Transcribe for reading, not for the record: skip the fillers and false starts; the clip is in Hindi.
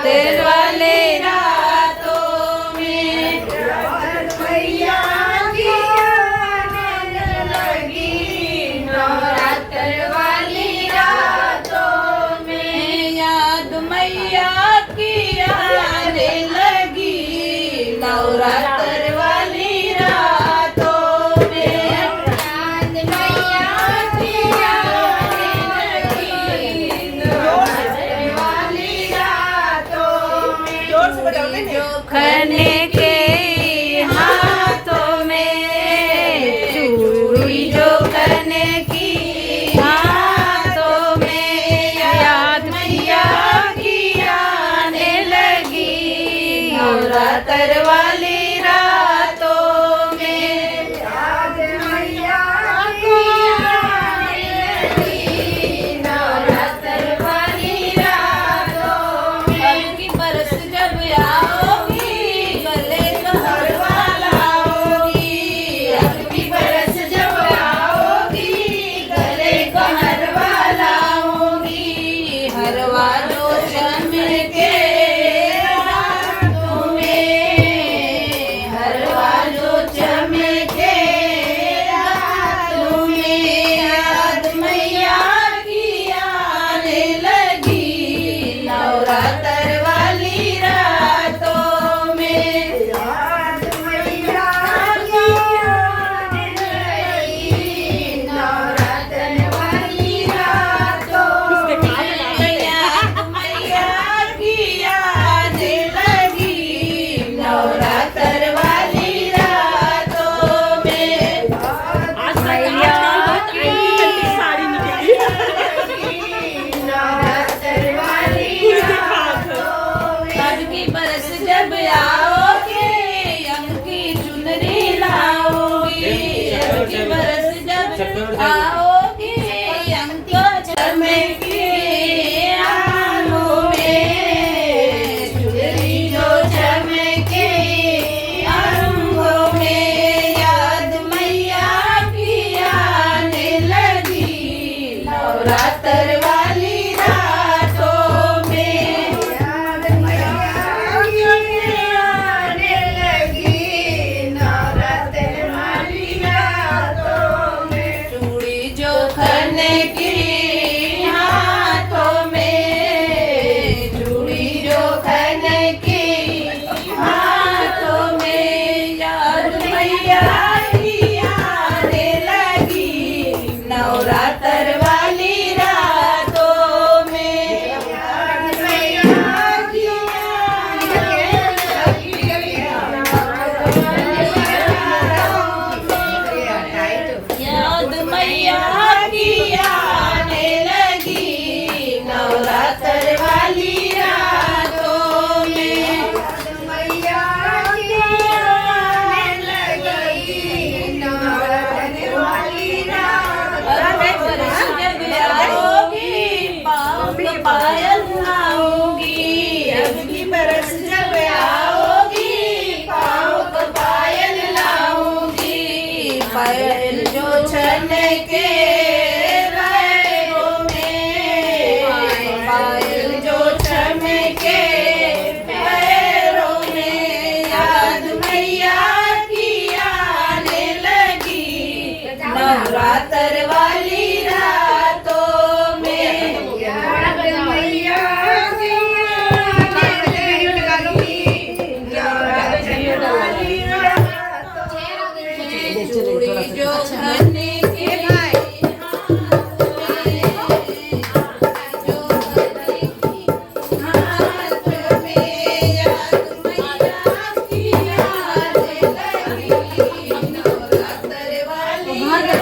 नवरात्र वाले रातों में मैया की आने लगी नवरात्र वाली रातों में याद मैया की आने लगी नवरात्र वाली रातों में याद मैया की आने लगी नवरात्र वाली रातों में जो खने के हाथों में चूड़ी जो खने की हाथों में याद मैया की आने लगी नवरात्र वाली रातों में याद मैया की आने लगी नवरात्र वाली रातों में हल्की बरस जब आओगी गले का हलवा लाओगी हल्की बरस जब आओगी गले का हलवा लाओगी हलवा जो चमके रातों में हलवा जो चमके रातों में याद मैया की आने लगी नवरात्र वाली रातों में याद मैया की आने लगी नवरात्र वाली रातों में याद मैया की आने लगी नवरात्र वाली रातों में मैया की साड़ी निकली नवरात्र वाली रातों में अब की बरस जब आओगे अंग की चुनरी लाओगी अब की बरस जब आओगे अंग की चमके आंखों में चुनरी जो चमके आंखों में याद मैया की आने लगी नवरात्र वाली रातों में याद मैया की आने लगी नवरात्र वाली रातों में चूड़ी जो खने की हाथों में चूड़ी जो खने की हाथों में याद मैया की आने लगी नवरात्र वाली रातों में याद मैया की आने लगी नवरात्र वाली रातों में याद मैया की आने लगी नवरात्र वाली रातों में मैया की आने लगी नवरात्र वाली रातों में जब आओगी पाँव के पायल लाओगी अब की बरस जब आओगी पाँव के पायल लाओगी पायल जो छन के